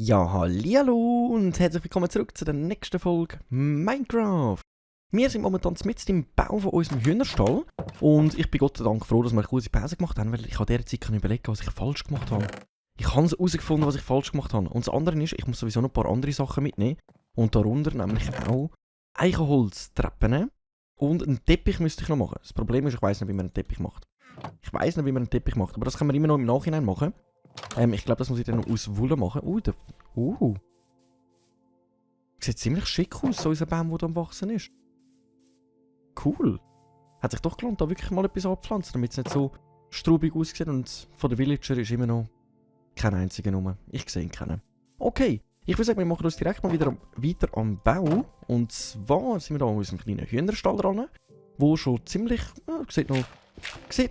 Ja, hallihallo und herzlich willkommen zurück zu der nächsten Folge Minecraft. Wir sind momentan mitten im Bau von unserem Hühnerstall und ich bin Gott sei Dank froh, dass wir eine kurze Pause gemacht haben, weil ich an dieser Zeit überlegen, was ich falsch gemacht habe. Ich habe herausgefunden, was ich falsch gemacht habe. Und das andere ist, ich muss sowieso noch ein paar andere Sachen mitnehmen und darunter nämlich auch Eichenholztreppen und einen Teppich müsste ich noch machen. Das Problem ist, ich weiss nicht, wie man einen Teppich macht. Aber das können wir immer noch im Nachhinein machen. Ich glaube, das muss ich dann noch aus Wolle machen. Sieht ziemlich schick aus, so unser Baum, der da am Wachsen ist. Cool. Hat sich doch gelohnt, da wirklich mal etwas anzupflanzen, damit es nicht so strubig aussieht. Und von den Villager ist immer noch kein einziger rum. Ich sehe keinen. Okay, ich würde sagen, wir machen uns direkt mal wieder weiter am Bau. Und zwar sind wir da an unserem kleinen Hühnerstall dran, wo schon ziemlich, sieht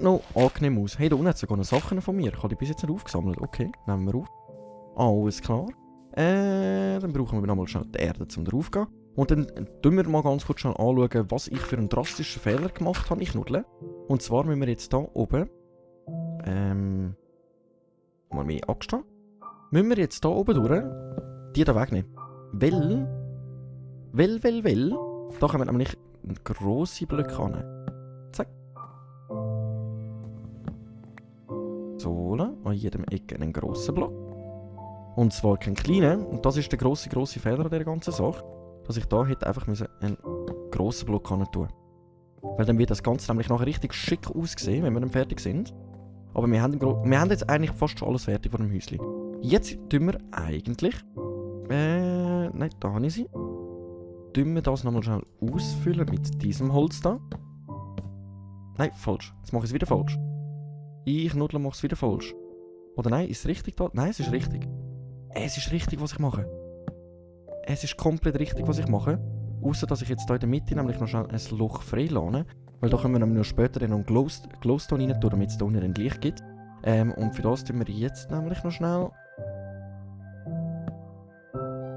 noch angenehm aus. Hey, da unten hat sogar noch Sachen von mir. Ich habe die bis jetzt nicht aufgesammelt. Okay, nehmen wir auf. Alles klar. Dann brauchen wir nochmal schnell die Erde, um drauf zu gehen. Und dann tun wir mal ganz kurz schnell anschauen, was ich für einen drastischen Fehler gemacht habe. Ich nudle. Und zwar müssen wir jetzt hier oben... mal mehr abstehen. Müssen wir jetzt hier oben durch die da wegnehmen. Weil... Da kommen nämlich grosse Blöcke an. Zack. So, an jedem Ecke einen grossen Block. Und zwar keinen kleinen. Und das ist der grosse Fehler an dieser ganzen Sache. Dass ich da hätte einfach einen grossen Block tun. Weil dann wird das Ganze nämlich nachher richtig schick aussehen, wenn wir dann fertig sind. Aber wir haben jetzt eigentlich fast schon alles fertig von dem Häuschen. Jetzt tun wir eigentlich... nein, da habe ich sie. Tun wir das nochmal schnell ausfüllen mit diesem Holz da. Nein, falsch. Jetzt mache ich es wieder falsch. Ich Nudler mache es wieder falsch. Oder nein, ist es richtig da? Nein, es ist richtig. Es ist richtig, was ich mache. Es ist komplett richtig, was ich mache. Außer dass ich jetzt hier in der Mitte nämlich noch schnell ein Loch frei lasse. Weil da können wir nämlich noch später dann noch einen Glowstone rein tun, damit es da unten ein Licht gibt. Und für das tun wir jetzt nämlich noch schnell...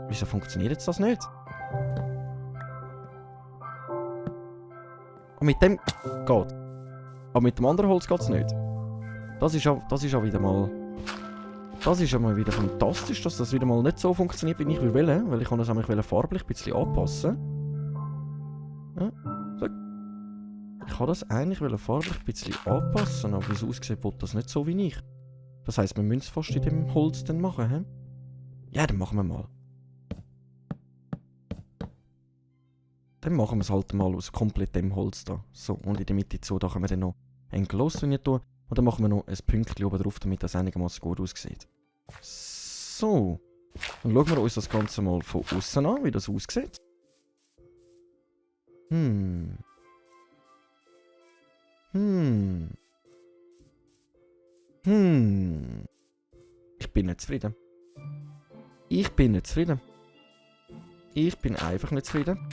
Wieso funktioniert jetzt das nicht? Und mit dem geht. Aber mit dem anderen Holz geht es nicht. Das ist ja wieder mal... Das ist ja mal wieder fantastisch, dass das wieder mal nicht so funktioniert, wie ich will. Weil ich kann das nämlich farblich ein bisschen anpassen. Ja, so. Ich kann das eigentlich farblich ein bisschen anpassen, aber wie es aussieht, will das nicht so wie ich. Das heisst, wir müssen es fast in dem Holz dann machen, hä? Ja, dann machen wir mal. Dann machen wir es halt mal aus komplett dem Holz da. So, und in der Mitte so, da können wir dann noch ein Glowstone tun. Und dann machen wir noch ein Pünktchen oben drauf, damit das einigermaßen gut aussieht. So. Dann schauen wir uns das Ganze mal von außen an, wie das aussieht. Ich bin nicht zufrieden. Ich bin einfach nicht zufrieden.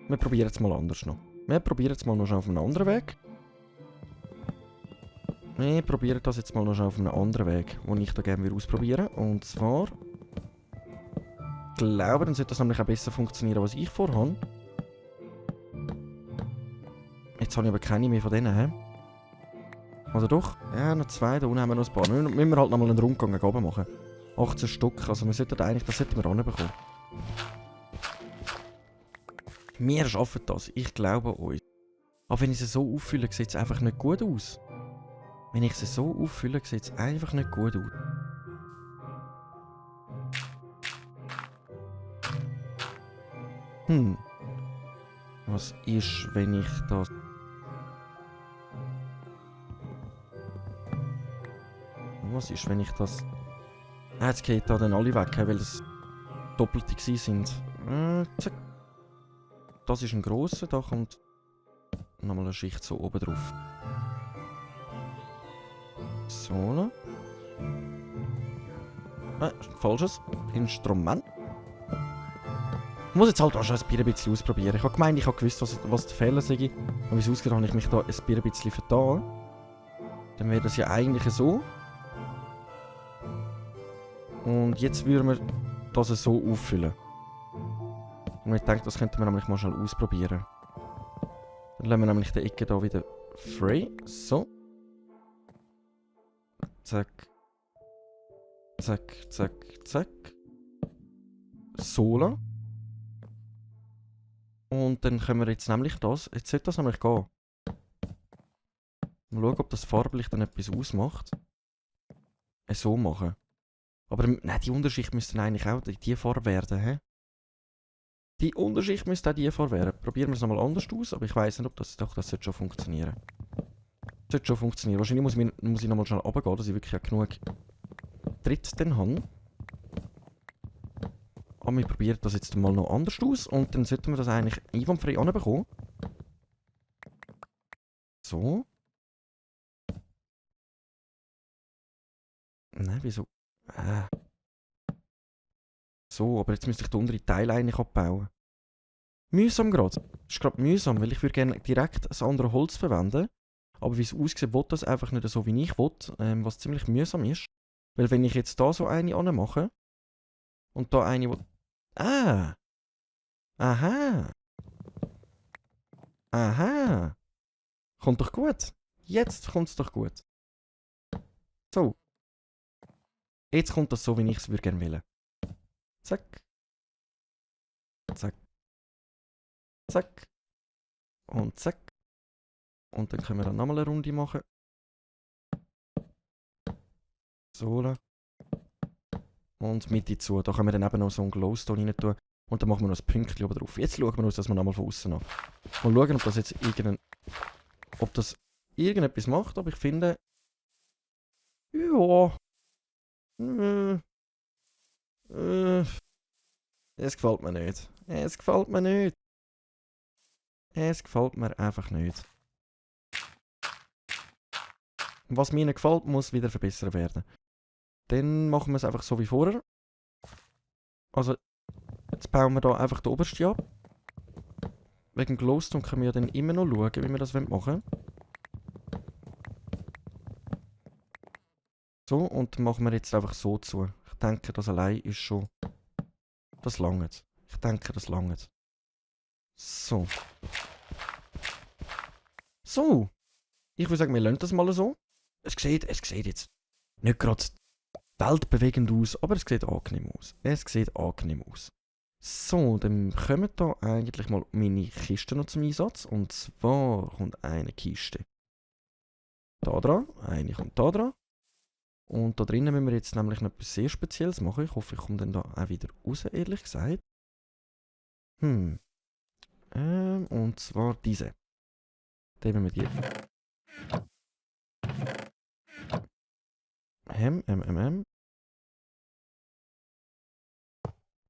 Wir probieren es mal anders noch. Wir probieren es mal noch auf einem anderen Weg. Wir probieren das jetzt mal noch auf einem anderen Weg, den ich da gerne ausprobieren würde. Und zwar... Ich glaube, dann sollte das nämlich auch besser funktionieren, was ich vorhabe. Jetzt habe ich aber keine mehr von denen, hä? Oder doch? Ja, noch zwei. Da unten haben wir noch ein paar. Müssen wir halt nochmal einen Rundgang nach oben machen. 18 Stück. Also wir sollten eigentlich... Das sollten wir ranbekommen. Wir schaffen das. Ich glaube euch. Aber wenn ich sie so auffülle, sieht es einfach nicht gut aus. Wenn ich sie so auffülle, sieht es einfach nicht gut aus. Was ist, wenn ich das... Was ist, wenn ich das... jetzt geht da dann alle weg, weil es doppelte sind. Zack. Das ist ein grosser, da kommt nochmal eine Schicht so oben drauf. So. Falsches Instrument. Ich muss jetzt halt auch schon ein bisschen ausprobieren. Ich habe gemeint, ich habe gewusst, was der Fehler sei. Und wie es ausgeht, habe ich mich da ein bisschen vertan. Dann wäre das ja eigentlich so. Und jetzt würden wir das so auffüllen. Und ich denke, das könnten wir nämlich mal schnell ausprobieren. Dann lassen wir nämlich die Ecke hier wieder frei. So. Zack. Zack, zack, zack. So lang. Und dann können wir jetzt nämlich das... Jetzt sollte das nämlich gehen. Mal schauen, ob das farblich dann etwas ausmacht. So machen. Aber nein, die Unterschicht müsste eigentlich auch die Farbe werden, hä? Die Unterschicht müsste auch die Farbe werden. Probieren wir es nochmal anders aus, aber ich weiss nicht, ob das... Doch, das sollte schon funktionieren. Das sollte schon funktionieren. Wahrscheinlich muss ich nochmal schnell runtergehen, dass ich wirklich auch genug Tritt dann habe. Aber wir probieren das jetzt mal noch anders aus und dann sollten wir das eigentlich einwandfrei anbekommen. So. Nein, wieso? So, aber jetzt müsste ich den unteren Teil eigentlich abbauen. Mühsam gerade. Das ist gerade mühsam, weil ich würde gerne direkt ein anderes Holz verwenden. Aber wie es aussieht, will das einfach nicht so, wie ich will. Was ziemlich mühsam ist. Weil wenn ich jetzt da so eine anmache und da eine... Ah! Aha! Aha! Kommt doch gut. Jetzt kommt es doch gut. So. Jetzt kommt das so, wie ich es gerne wollen. Zack. Zack. Zack. Und zack. Und dann können wir dann nochmal eine Runde machen. So. Und Mitte zu. Da können wir dann eben noch so einen Glowstone rein tun. Und dann machen wir noch ein Pünktchen oben drauf. Jetzt schauen wir uns das mal nochmal von außen an. Mal schauen, ob das jetzt irgendetwas macht. Aber ich finde... Ja... Es gefällt mir nicht. Es gefällt mir nicht. Es gefällt mir einfach nicht. Was mir nicht gefällt, muss wieder verbessert werden. Dann machen wir es einfach so wie vorher. Also, jetzt bauen wir da einfach den obersten ab. Wegen Glowstone können wir ja dann immer noch schauen, wie wir das machen wollen. So, und dann machen wir jetzt einfach so zu. Ich denke, das allein ist schon... Das langt. Ich denke, das langt. So. So. Ich würde sagen, wir lassen das mal so. Es sieht jetzt nicht gerade weltbewegend aus, aber es sieht angenehm aus. Es sieht angenehm aus. So, dann kommen da eigentlich mal meine Kisten noch zum Einsatz. Und zwar kommt eine Kiste da dran, eine kommt da dran. Und da drinnen müssen wir jetzt nämlich noch etwas sehr Spezielles machen. Ich hoffe, ich komme dann da auch wieder raus, ehrlich gesagt. Und zwar diese. Nehmen wir die.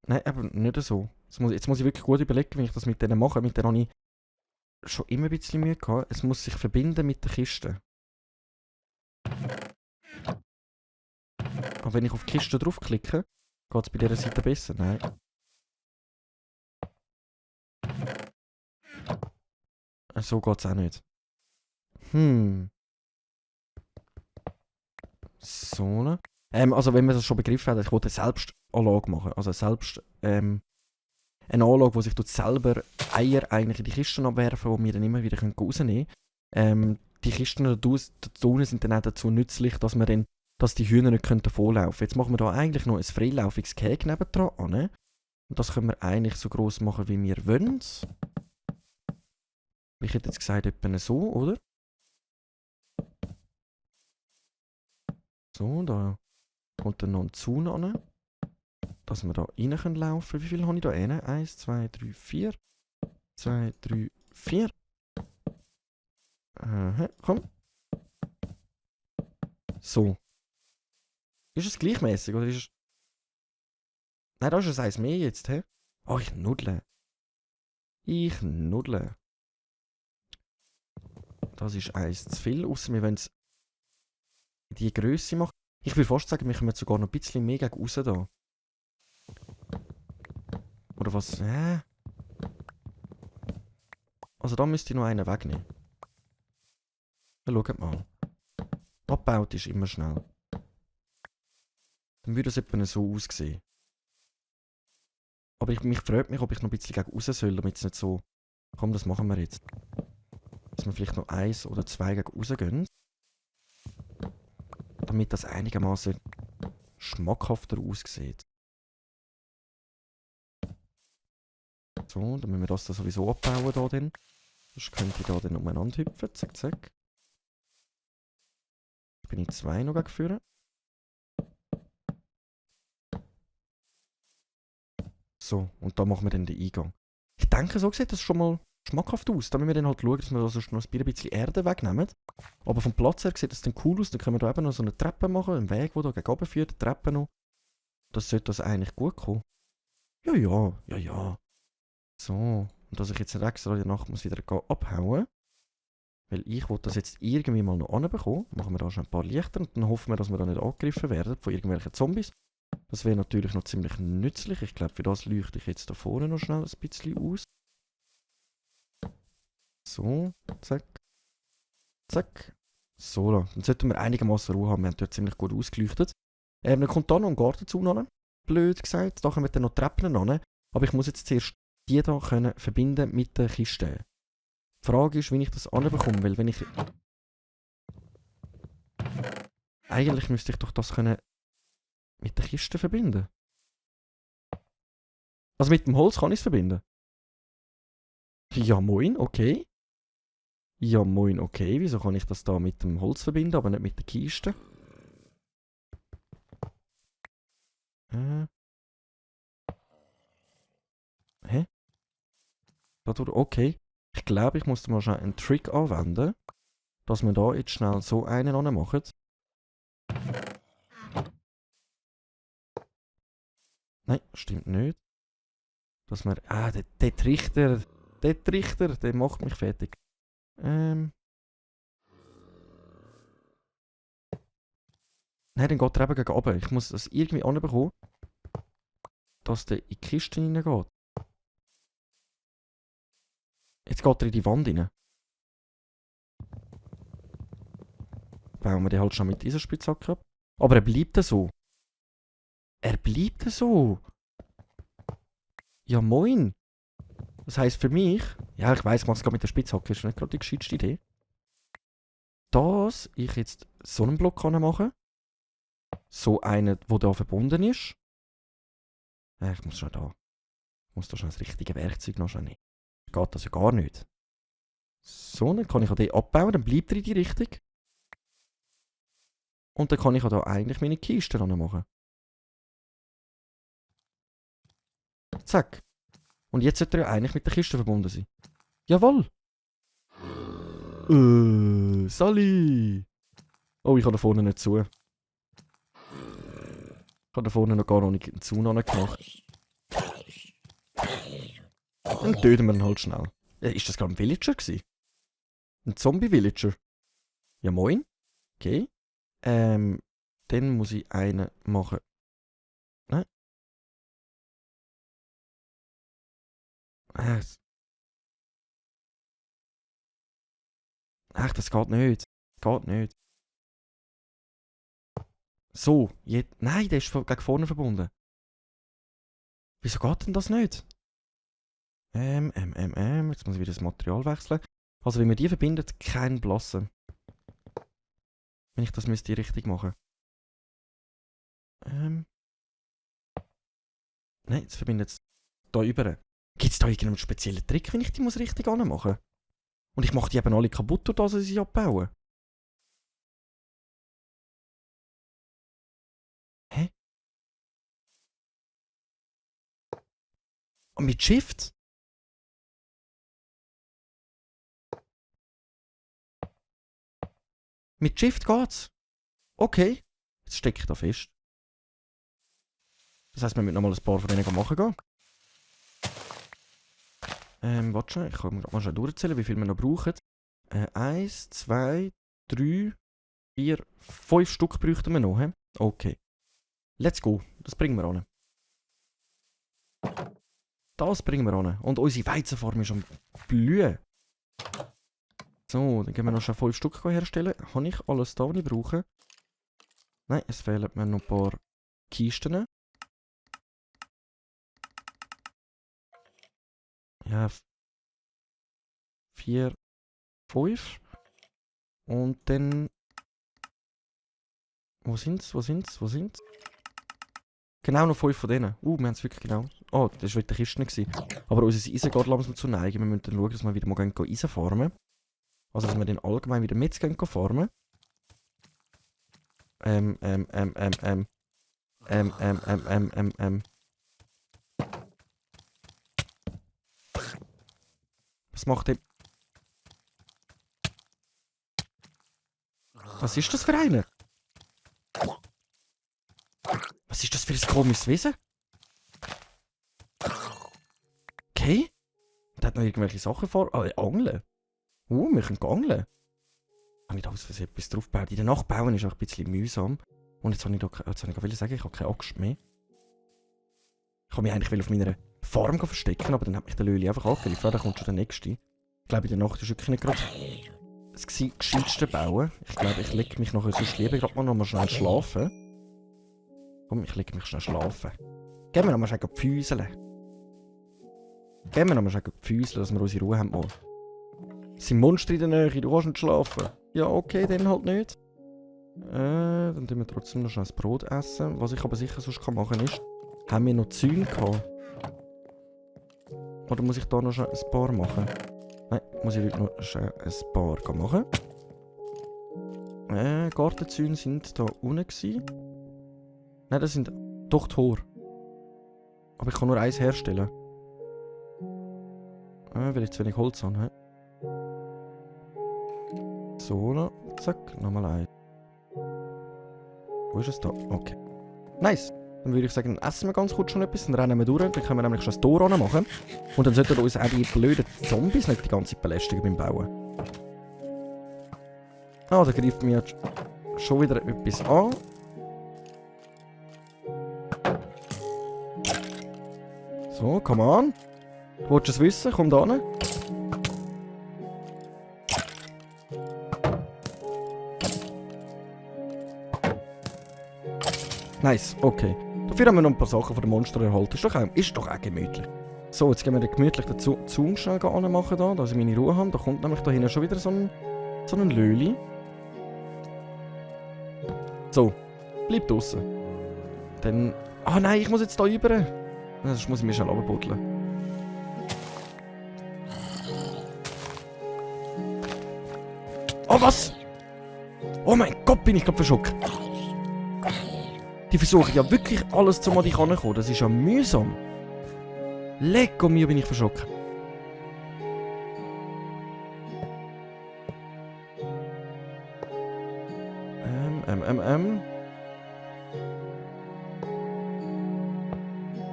Nein, aber nicht so. Jetzt muss ich wirklich gut überlegen, wie ich das mit denen mache. Mit denen habe ich schon immer ein bisschen Mühe gehabt. Es muss sich verbinden mit der Kiste. Aber wenn ich auf die Kiste draufklicke, geht es bei dieser Seite besser. Nein. So geht es auch nicht. So, ne? Also wenn wir das schon begriffen haben, ich wollte eine Selbstanlage machen. Also eine Anlage, wo sich selber Eier eigentlich in die Kisten abwerfen, die wir dann immer wieder rausnehmen können. Die Kisten da unten sind dann auch dazu nützlich, dass die Hühner nicht davonlaufen können. Jetzt machen wir da eigentlich noch ein freilaufiges Gehege nebendran an. Und das können wir eigentlich so gross machen, wie wir wollen. Ich hätte jetzt gesagt, etwa so, oder? So, da kommt dann noch ein Zaun an. Dass wir da rein laufen können. Wie viel habe ich da rein? 1, 2, 3, 4. 2, 3, 4. Komm. So. Ist es gleichmäßig oder ist es... Nein, da ist es eins mehr jetzt, hä? Oh, ich nuddle. Ich nuddle. Das ist eins zu viel, außer wir wollen es in die Größe machen. Ich würde fast sagen, wir kommen sogar noch ein bisschen mehr gegen raus da. Oder was? Also da müsste ich noch einen wegnehmen. Ja, schaut mal. Abgebaut ist immer schnell. Dann würde es etwa so aussehen. Aber mich freut mich, ob ich noch ein bisschen gegen raus soll, damit es nicht so... Komm, das machen wir jetzt. Dass wir vielleicht noch 1 oder 2 gegen raus gehen. Damit das einigermaßen schmackhafter aussieht. So, dann müssen wir das da sowieso abbauen da dann. Sonst könnte ich da dann umeinander hüpfen. Zack, zack. Jetzt bin ich 2 noch geführt. So, und da machen wir dann den Eingang. Ich denke, so sieht das schon mal schmackhaft aus. Da müssen wir dann halt schauen, dass wir da sonst noch ein bisschen Erde wegnehmen. Aber vom Platz her sieht das dann cool aus. Dann können wir da eben noch so eine Treppe machen, einen Weg, der da gegen oben führt, die Treppe noch. Das sollte das eigentlich gut kommen. Ja, ja, ja, ja. So, und dass ich jetzt nicht extra in der Nacht muss wieder abhauen, weil ich will das jetzt irgendwie mal noch anbekommen, machen wir da schon ein paar Lichter und dann hoffen wir, dass wir da nicht angegriffen werden von irgendwelchen Zombies. Das wäre natürlich noch ziemlich nützlich. Ich glaube, für das leuchte ich jetzt da vorne noch schnell ein bisschen aus. So, zack. Zack. So, dann sollten wir einigermaßen Ruhe haben. Wir haben dort ziemlich gut ausgeleuchtet. Dann kommt da noch ein Gartenzaun an. Blöd gesagt. Da können wir dann noch Treppen an. Aber ich muss jetzt zuerst die hier können verbinden mit der Kiste. Die Frage ist, wie ich das anbekomme, weil wenn ich... Eigentlich müsste ich doch das können mit der Kiste verbinden. Also mit dem Holz kann ich es verbinden. Ja moin, okay. Ja moin, okay. Wieso kann ich das da mit dem Holz verbinden, aber nicht mit der Kiste? Hä? Dadurch, okay. Ich glaube, ich muss da mal schnell einen Trick anwenden, dass wir da jetzt schnell so einen machen. Nein, stimmt nicht. Dass wir... Ah, der Trichter. Der Trichter, der macht mich fertig. Nein, dann geht er eben gegen oben. Ich muss das irgendwie anbekommen, dass der in die Kiste reingeht. Jetzt geht er in die Wand rein. Bauen wir den halt schon mit dieser Spitzhacke ab. Aber er bleibt so. Er bleibt so. Ja moin. Das heisst für mich... Ja, ich weiss, ich mache es gerade mit der Spitzhacke. Ist nicht gerade die gescheiteste Idee. Dass ich jetzt so einen Block machen kann. So einen, der da verbunden ist. Ich muss schon da. Ich muss da schon das richtige Werkzeug noch nehmen. Geht das ja gar nicht. So, dann kann ich auch den abbauen, dann bleibt er in die Richtung. Und dann kann ich auch da eigentlich meine Kiste machen. Zack. Und jetzt sollte er ja eigentlich mit der Kiste verbunden sein. Jawohl. Sally. Oh, ich habe da vorne nicht zu. Ich habe da vorne noch gar nicht einen Zaun gemacht. Dann töten wir ihn halt schnell. Ist das gerade ein Villager gewesen? Ein Zombie-Villager? Ja moin. Okay. Dann muss ich einen machen. Nein. Ach, das geht nicht. Geht nicht. So, jetzt. Nein, der ist gegen vorne verbunden. Wieso geht denn das nicht? Jetzt muss ich wieder das Material wechseln. Also, wenn wir die verbinden, kein Blassen. Wenn ich das müsste richtig machen. Nein, jetzt verbindet es da über. Gibt es da irgendeinen speziellen Trick, wenn ich die muss richtig anmachen? Und ich mache die eben alle kaputt, durch dass ich sie abbauen. Hä? Und mit Shift? Mit Shift geht's. Okay. Jetzt stecke ich da fest. Das heisst, wir müssen nochmal ein paar von denen machen gehen. Warte schon, ich kann mal schnell durchzählen, wie viel wir noch brauchen. 1, 2, 3, 4, 5 Stück bräuchten wir noch. He? Okay. Let's go. Das bringen wir an. Das bringen wir an. Und unsere Weizenfarm ist am Blühen. So, dann gehen wir noch schon 5 Stück herstellen. Habe ich alles da, was ich brauche? Nein, es fehlen mir noch ein paar Kisten. Ja, 4, 5. Und dann... Wo sind's? Genau noch 5 von denen. Wir haben es wirklich genau. Oh, das war wieder die Kiste gewesen. Aber unser Eisen geht langsam zu neigen. Wir müssen dann schauen, dass wir wieder mal Eisen farmen. Also, dass wir dann allgemein wieder mit farmen. Was macht der? Was ist das für einer? Was ist das für ein komisches Wesen? Okay. Der hat noch irgendwelche Sachen vor. Ah, Angeln. Wir können angeln. Habe ich da aus Versehen etwas draufgebaut? In der Nacht bauen ist auch ein bisschen mühsam. Und jetzt habe ich sagen, ich habe keine Axt mehr. Ich kann mich eigentlich auf meiner Farm verstecken, aber dann hat mich der Löli einfach angegriffen. Da kommt schon der nächste. Ich glaube, in der Nacht ist wirklich nicht gerade das gescheiteste Bauen. Ich glaube, ich lege mich nachher sonst lieber gerade mal noch mal schnell schlafen. Komm, ich lege mich schnell schlafen. Gehen wir noch mal schnell pfüseln. Gehen wir noch mal schnell pfüseln, dass wir unsere Ruhe haben. Mal. Es sind Monster in der Nähe, du kannst nicht schlafen. Ja, okay, dann halt nicht. Dann tun wir trotzdem noch schnell das Brot essen. Was ich aber sicher sonst machen kann, ist, haben wir noch Zäune gehabt? Oder muss ich da noch schnell ein paar machen? Nein, muss ich heute noch schnell ein paar machen. Gartenzäune sind da unten gewesen. Nein, das sind doch Tor. Aber ich kann nur eins herstellen. Weil ich zu wenig Holz habe. So, zack, nochmal ein. Wo ist es da? Okay. Nice. Dann würde ich sagen, dann essen wir ganz kurz schon etwas, dann rennen wir durch, dann können wir nämlich schon das Tor anmachen. Und dann sollten uns auch die blöden Zombies nicht die ganze Zeit belästigen beim Bauen. Da greift mir jetzt schon wieder etwas an. So, come on. Du willst es wissen? Komm da hin. Nice, okay. Dafür haben wir noch ein paar Sachen von den Monstern erhalten. Ist doch auch gemütlich. So, jetzt gehen wir gemütlich den Zaun schnell anmachen, da, dass ich meine Ruhe habe. Da kommt nämlich da hinten schon wieder so ein Löli. So, bleib draussen. Dann... Ah nein, ich muss jetzt da rüber. Sonst muss ich mich schnell runterbuddeln. Oh, was? Oh mein Gott, bin ich gerade verschockt. Die versuchen ja wirklich alles zum an dich herankommen. Das ist ja mühsam. Lecco mio, bin ich verschockt.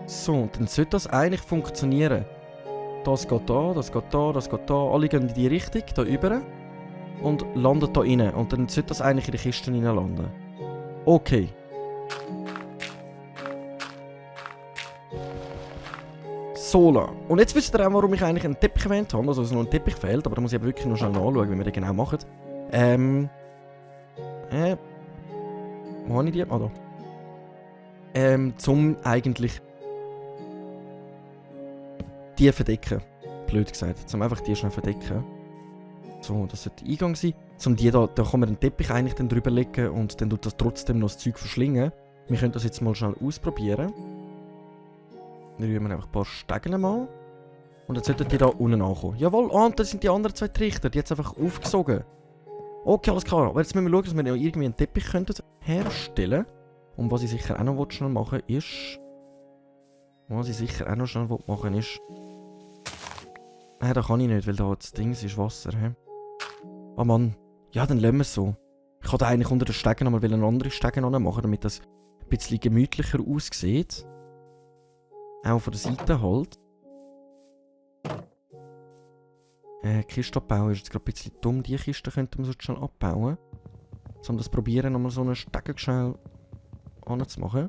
So, dann sollte das eigentlich funktionieren. Das geht da, das geht da, das geht da. Alle gehen in die Richtung, da rüber. Und landet da rein. Und dann sollte das eigentlich in die Kiste rein landen. Okay. Sola. Und jetzt wisst ihr auch, warum ich eigentlich einen Teppich erwähnt habe. Also, dass noch ein Teppich fehlt. Aber da muss ich aber wirklich noch schnell nachschauen, wie wir den genau machen. Wo habe ich die? Ah, da. Zum eigentlich die verdecken. Blöd gesagt. Zum einfach die schnell verdecken. So, das sollte der Eingang sein. Zum die da kann man den Teppich eigentlich dann drüber legen und dann tut das trotzdem noch das Zeug verschlingen. Wir können das jetzt mal schnell ausprobieren. Dann rühren wir einfach ein paar Stegen mal. Und jetzt sollten die da unten ankommen. Jawohl, und das sind die anderen zwei Trichter, die jetzt einfach aufgesogen. Okay, alles klar. Aber jetzt müssen wir schauen, dass wir noch irgendwie einen Teppich herstellen können. Und was ich sicher auch noch schnell machen ist... Nein, das kann ich nicht, weil da das Ding ist Wasser. Oh Mann. Ja, dann lassen wir es so. Ich wollte eigentlich unter den Stegen nochmal einen anderen Stegen machen, damit das ein bisschen gemütlicher aussieht. Auch von der Seite halt. Kiste abbauen ist jetzt gerade ein bisschen dumm. Die Kiste könnte man so schnell abbauen. Um das probieren, nochmal so einen Stegen schnell anzumachen.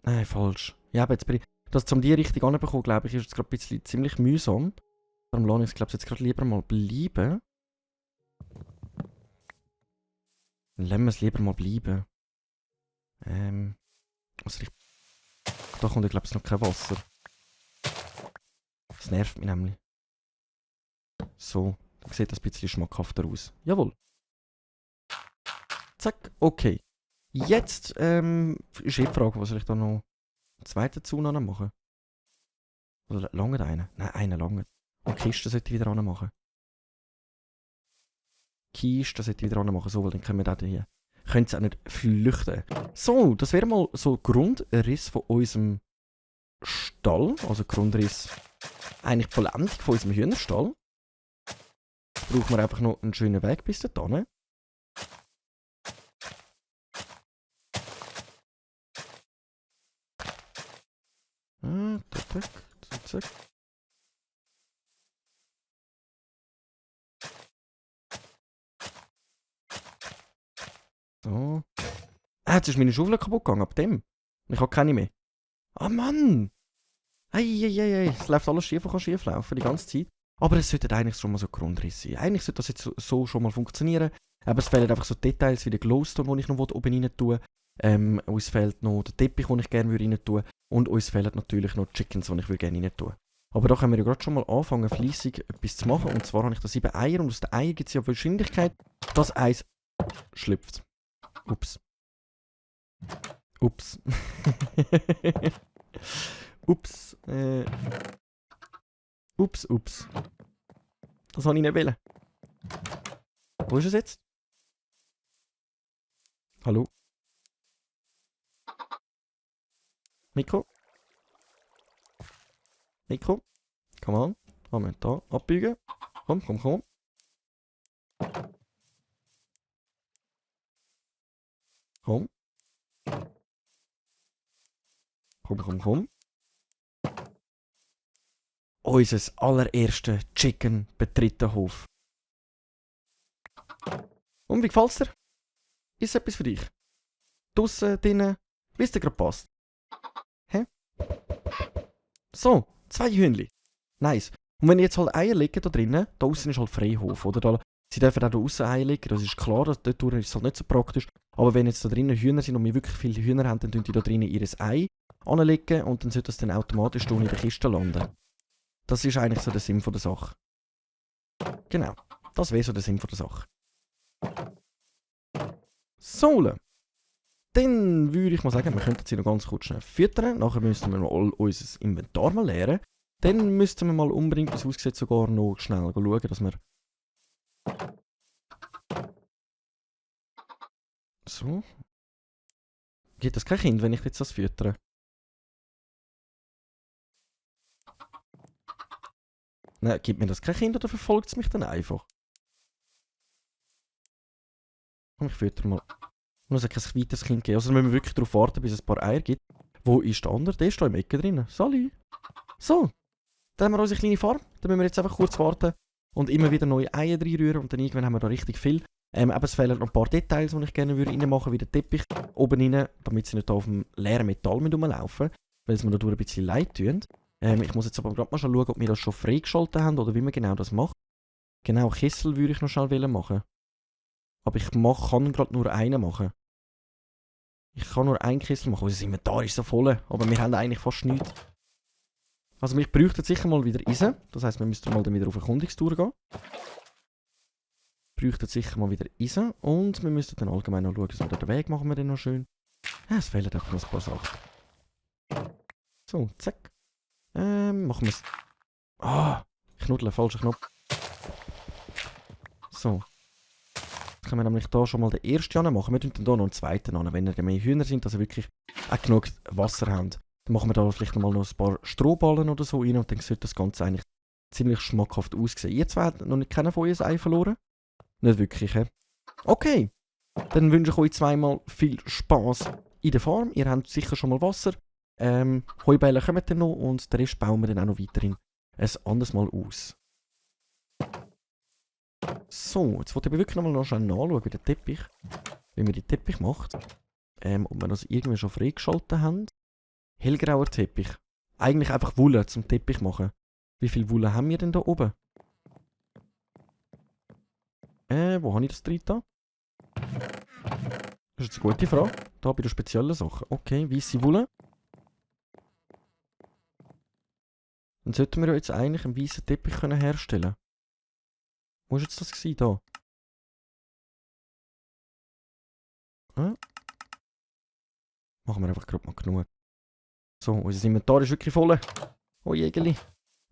Nein, falsch. Ja, aber jetzt bin ich... Das zum die richtig anbekommen, glaube ich, ist jetzt gerade ein bisschen ziemlich mühsam. Darum lasse ich es, glaube ich, jetzt gerade lieber mal bleiben. Dann lassen wir es lieber mal bleiben. Also ich... Da kommt, glaube ich, noch kein Wasser. Das nervt mich nämlich. So, dann sieht das ein bisschen schmackhafter aus. Jawohl. Zack, okay. Jetzt ist die Frage, was soll ich da noch einen zweiten Zaun machen? Oder lange einen? Nein, einen lange. Und die Kiste sollte ich wieder machen. Kiste sollte ich wieder machen, so, weil dann können wir da hier. Können sie auch nicht flüchten. So, das wäre mal so Grundriss von unserem Stall. Also Grundriss, eigentlich die Vollendung von unserem Hühnerstall. Jetzt brauchen wir einfach noch einen schönen Weg bis dahin. Zack, zack, zack. So. Jetzt ist meine Schaufel kaputt gegangen, ab dem. Ich habe keine mehr. Ah, Mann! Eieiei, es läuft alles schief und kann schief laufen, die ganze Zeit. Aber es sollte eigentlich schon mal so Grundriss sein. Eigentlich sollte das jetzt so schon mal funktionieren. Aber es fehlen einfach so Details wie der Glowstone, den ich noch oben rein tue. Uns fehlt noch der Teppich, den ich gerne rein tue. Und uns fehlen natürlich noch die Chickens, die ich gerne rein tue. Aber da können wir ja gerade schon mal anfangen, fleissig etwas zu machen. Und zwar habe ich da 7 Eier und aus den Eiern gibt es ja Wahrscheinlichkeit, dass eins schlüpft. Ups. Ups. Ups. Ups. Das wollte ich nicht wollen. Wo ist es jetzt? Hallo? Mikro? Mikro? Come on. Moment, da. Abbiegen. Komm. Komm. Unser allererster Chicken betritten Hof. Und wie gefällt's dir? Ist es etwas für dich? Draussen, drinnen, wie es dir gerade passt? Hä? So, 2 Hühnchen. Nice. Und wenn jetzt halt Eier liegen da drinnen, da außen ist halt Freihof, oder? Sie dürfen auch da außen Eier liegen, das ist klar, dort ist es halt nicht so praktisch. Aber wenn jetzt da drinnen Hühner sind und wir wirklich viele Hühner haben, dann tun die da drinnen ihr Ei anlegen und dann sollte das dann automatisch in der Kiste landen. Das ist eigentlich so der Sinn von der Sache. Genau, das wäre so der Sinn von der Sache. So, dann würde ich mal sagen, wir könnten sie noch ganz kurz schnell füttern. Nachher müssten wir mal unser Inventar mal leeren. Dann müssten wir mal unbedingt, wie es aussieht, sogar noch schnell schauen, dass wir... So. Gibt es kein Kind, wenn ich jetzt das füttere? Nein, gibt mir das kein Kind oder verfolgt es mich dann einfach? Komm, ich füttere mal. Muss kein weiteres Kind geben. Also müssen wir wirklich darauf warten, bis es ein paar Eier gibt. Wo ist der andere? Der ist da im Ecke drin. Sali. So. Dann haben wir unsere kleine Farm. Dann müssen wir jetzt einfach kurz warten und immer wieder neue Eier reinrühren. Und dann irgendwann haben wir da richtig viel. Aber es fehlen noch ein paar Details, die ich gerne reinmachen würde, wie der Teppich oben rein, damit sie nicht auf dem leeren Metall rumlaufen, weil es mir dadurch ein bisschen leid tun. Ich muss jetzt aber gerade mal schauen, ob wir das schon freigeschaltet haben oder wie man genau das macht. Genau, Kessel würde ich noch schnell machen. Aber ich kann gerade nur einen machen. Ich kann nur einen Kessel machen. Unser Inventar ist so voll, aber wir haben eigentlich fast nichts. Also wir bräuchten sicher mal wieder Eisen. Das heisst, wir müssten mal dann wieder auf eine Erkundungstour gehen. Wir bräuchten sicher mal wieder Eisen. Und wir müssten dann allgemein noch schauen, dass wir den Weg machen wir dann noch schön. Ja, es fehlen einfach noch ein paar Sachen. So, zack. Machen wir es. Knuddel, falscher Knopf. So. Jetzt können wir nämlich hier schon mal den ersten machen. Wir tun dann hier noch einen zweiten an. Wenn mehr Hühner sind, dass sie wirklich auch genug Wasser haben. Dann machen wir da vielleicht noch ein paar Strohballen oder so rein und dann sollte das Ganze eigentlich ziemlich schmackhaft aussehen. Ihr zwei habt noch nicht keinen von euch ein Ei verloren? Nicht wirklich, hä? Okay. Dann wünsche ich euch zweimal viel Spaß in der Farm. Ihr habt sicher schon mal Wasser. Heubälle kommen dann noch und den Rest bauen wir dann auch noch weiterhin ein anderes Mal aus. So, jetzt wollte ich wirklich noch schnell nachschauen, wie der Teppich, wie man den Teppich macht. Ob wir das irgendwie schon freigeschaltet haben. Hellgrauer Teppich. Eigentlich einfach Wolle zum Teppich machen. Wie viel Wolle haben wir denn da oben? Wo habe ich das drin da? Das ist jetzt eine gute Frage. Da bei den speziellen Sachen. Okay, weisse Wolle. Dann sollten wir ja jetzt eigentlich einen weißen Teppich herstellen. Wo war jetzt das gewesen? Da? Machen wir einfach gerade mal genug. So, unser Inventar ist wirklich voll. Oh Jägeli.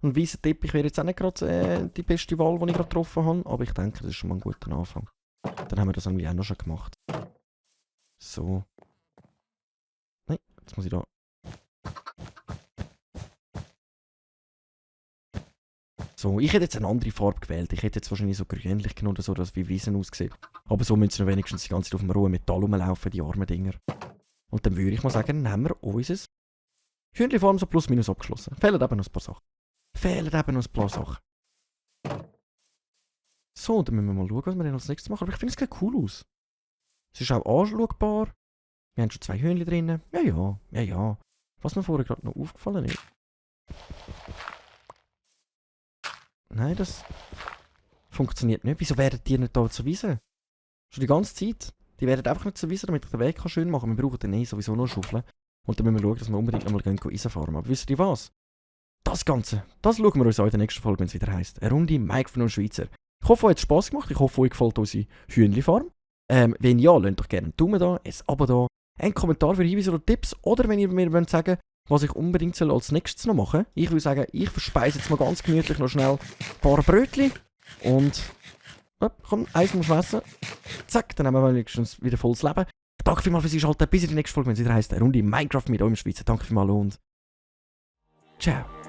Ein weißer Teppich wäre jetzt auch nicht gerade die beste Wahl, die ich gerade getroffen habe. Aber ich denke, das ist schon mal ein guter Anfang. Dann haben wir das irgendwie auch noch schon gemacht. So. Nein, jetzt muss ich da... So, ich hätte jetzt eine andere Farbe gewählt. Ich hätte jetzt wahrscheinlich so grünlich genommen oder so, dass wie Wiesen aussieht. Aber so müssen wir wenigstens die ganze Zeit auf dem rohen Metall rumlaufen, die armen Dinger. Und dann würde ich mal sagen, nehmen wir unser Hühnchenfarm so plus minus abgeschlossen. Fehlen eben noch ein paar Sachen. So, dann müssen wir mal schauen, was wir dann als nächstes machen. Aber ich finde, es sieht cool aus. Es ist auch anschaubar. Wir haben schon 2 Hühnchen drin. Ja. Was mir vorher gerade noch aufgefallen ist. Nein, das funktioniert nicht. Wieso werden die nicht da zur Wiese? Schon die ganze Zeit. Die werden einfach nicht zur Wiese, damit ich den Weg schön machen kann. Wir brauchen dann sowieso noch Schaufeln. Und dann müssen wir schauen, dass wir unbedingt nochmal Eisen farmen. Aber wisst ihr was? Das Ganze, das schauen wir uns auch in der nächsten Folge, wenn es wieder heisst. Eine Runde Mike von uns Schweizer. Ich hoffe, euch hat es Spass gemacht. Ich hoffe, euch gefällt unsere Hühnchenfarm. Wenn ja, lasst doch gerne einen Daumen da, ein Abo da, einen Kommentar für Hinweise oder Tipps. Oder wenn ihr mir wollt sagen, was ich unbedingt als nächstes noch machen soll. Ich würde sagen, ich verspeise jetzt mal ganz gemütlich noch schnell ein paar Brötchen. Und, komm, eins muss essen. Zack, dann haben wir wenigstens wieder volles Leben. Danke vielmals fürs Einschalten. Bis in die nächste Folge, wenn es wieder heisst, eine Runde Minecraft mit eurem Schweizer. Danke vielmals und ciao.